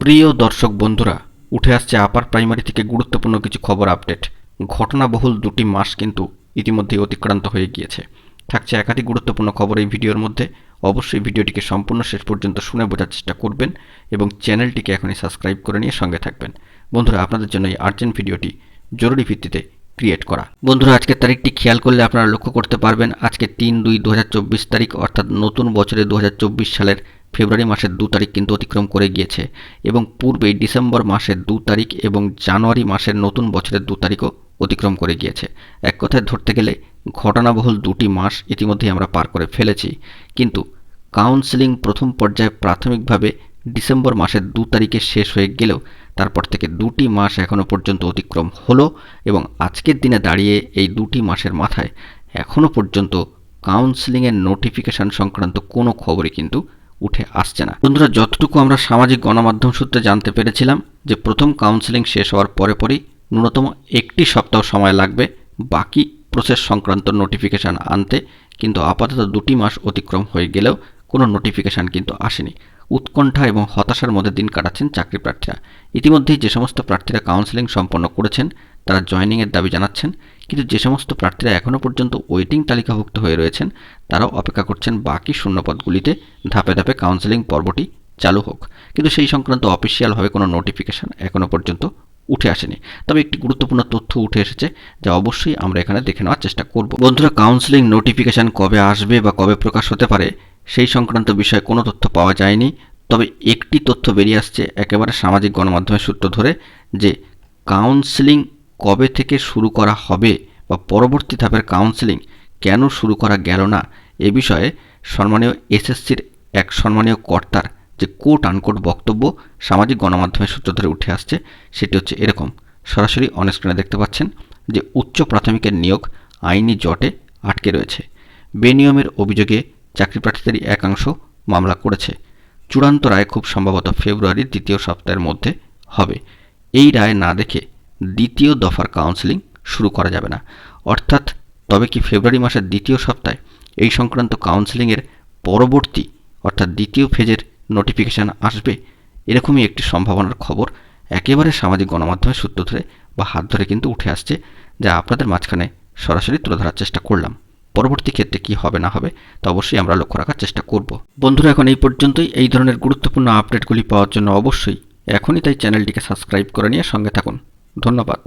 প্রিয় দর্শক বন্ধুরা, উঠে আসছে আপার প্রাইমারি থেকে গুরুত্বপূর্ণ কিছু খবর আপডেট। ঘটনাবহুল 2টি মাস কিন্তু ইতিমধ্যেই অতিক্রান্ত হয়ে গিয়েছে। থাকছে একাধিক গুরুত্বপূর্ণ খবর এই ভিডিওর মধ্যে। অবশ্যই ভিডিওটিকে সম্পূর্ণ শেষ পর্যন্ত শুনে বোঝার চেষ্টা করবেন এবং চ্যানেলটিকে এখনই সাবস্ক্রাইব করে নিয়ে সঙ্গে থাকবেন। বন্ধুরা, আপনাদের জন্য এই আর্জেন্ট ভিডিওটি জরুরি ভিত্তিতে ক্রিয়েট করা। বন্ধুরা, আজকের তারিখটি খেয়াল করলে আপনারা লক্ষ্য করতে পারবেন আজকে 3/2/2024 তারিখ, অর্থাৎ নতুন বছরে 2024 সালের ফেব্রুয়ারি মাসের 2 তারিখ কিন্তু অতিক্রম করে গিয়েছে এবং পূর্বেই ডিসেম্বর মাসের 2 তারিখ এবং জানুয়ারি মাসের নতুন বছরের 2 তারিখও অতিক্রম করে গিয়েছে। এক কথায় ধরতে গেলে ঘটনাবহুল 2টি মাস ইতিমধ্যেই আমরা পার করে ফেলেছি। কিন্তু কাউন্সেলিং প্রথম পর্যায়ে প্রাথমিকভাবে ডিসেম্বর মাসের 2 তারিখে শেষ হয়ে গেলেও তারপর থেকে 2টি মাস এখনও পর্যন্ত অতিক্রম হলো এবং আজকের দিনে দাঁড়িয়ে এই 2টি মাসের মাথায় এখনও পর্যন্ত কাউন্সেলিংয়ের নোটিফিকেশান সংক্রান্ত কোনো খবরই কিন্তু উঠে আসছে না। বন্ধুরা, যতটুকু আমরা সামাজিক গণমাধ্যম সূত্রে জানতে পেরেছিলাম যে প্রথম কাউন্সেলিং শেষ হওয়ার পরেই ন্যূনতম 1টি সপ্তাহ সময় লাগবে বাকি প্রসেস সংক্রান্ত নোটিফিকেশান আনতে, কিন্তু আপাতত 2টি মাস অতিক্রম হয়ে গেলেও কোনো নোটিফিকেশান কিন্তু আসেনি। উৎকণ্ঠা এবং হতাশার মধ্যে দিন কাটাচ্ছেন চাকরি প্রার্থীরা। ইতিমধ্যেই যে সমস্ত প্রার্থীরা কাউন্সেলিং সম্পন্ন করেছেন তারা জয়েনিংয়ের দাবি জানাচ্ছেন, কিন্তু যে সমস্ত প্রার্থীরা এখনও পর্যন্ত ওয়েটিং তালিকাভুক্ত হয়ে রয়েছেন তারাও অপেক্ষা করছেন বাকি শূন্যপদগুলিতে ধাপে ধাপে কাউন্সেলিং পর্বটি চালু হোক। কিন্তু সেই সংক্রান্ত অফিসিয়ালভাবে কোনো নোটিফিকেশান এখনও পর্যন্ত উঠে আসেনি। তবে একটি গুরুত্বপূর্ণ তথ্য উঠে এসেছে যা অবশ্যই আমরা এখানে দেখে নেওয়ার চেষ্টা করব। বন্ধুরা, কাউন্সেলিং নোটিফিকেশান কবে আসবে বা কবে প্রকাশ হতে পারে সেই সংক্রান্ত বিষয়ে কোনো তথ্য পাওয়া যায়নি। তবে একটি তথ্য বেরিয়ে আসছে একেবারে সামাজিক গণমাধ্যমের সূত্র ধরে যে কাউন্সেলিং কবে থেকে শুরু করা হবে বা পরবর্তী ধাপের কাউন্সেলিং কেন শুরু করা গেল না এ বিষয়ে সম্মানীয় এসএসসির এক সম্মানীয় কর্তার যে কোট আনকোট বক্তব্য সামাজিক গণমাধ্যমের সূত্র ধরে উঠে আসছে সেটি হচ্ছে এরকম। সরাসরি অনস্ক্রিনে দেখতে পাচ্ছেন যে উচ্চ প্রাথমিকের নিয়োগ আইনি জটে আটকে রয়েছে। বেনিয়মের অভিযোগে চাকরি প্রার্থীদেরই একাংশ মামলা করেছে। চূড়ান্ত রায় খুব সম্ভবত ফেব্রুয়ারির 2য় সপ্তাহের মধ্যে হবে। এই রায় না দেখে 2য় দফার কাউন্সেলিং শুরু করা যাবে না। অর্থাৎ তবে কি ফেব্রুয়ারি মাসের 2য় সপ্তাহে এই সংক্রান্ত কাউন্সেলিংয়ের পরবর্তী অর্থাৎ 2য় ফেজের নোটিফিকেশান আসবে? এরকমই একটি সম্ভাবনার খবর একেবারে সামাজিক গণমাধ্যমের সূত্র ধরে বা হাত ধরে কিন্তু উঠে আসছে, যা আপনাদের মাঝখানে সরাসরি তুলে ধরার চেষ্টা করলাম। পরবর্তী ক্ষেত্রে কি হবে না হবে তা অবশ্যই আমরা লক্ষ্য রাখার চেষ্টা করব। বন্ধুরা, এখন এই পর্যন্তই। এই ধরনের গুরুত্বপূর্ণ আপডেটগুলি পাওয়ার জন্য অবশ্যই এখনই তাই চ্যানেলটিকে সাবস্ক্রাইব করে নিয়ে সঙ্গে থাকুন। ধন্যবাদ।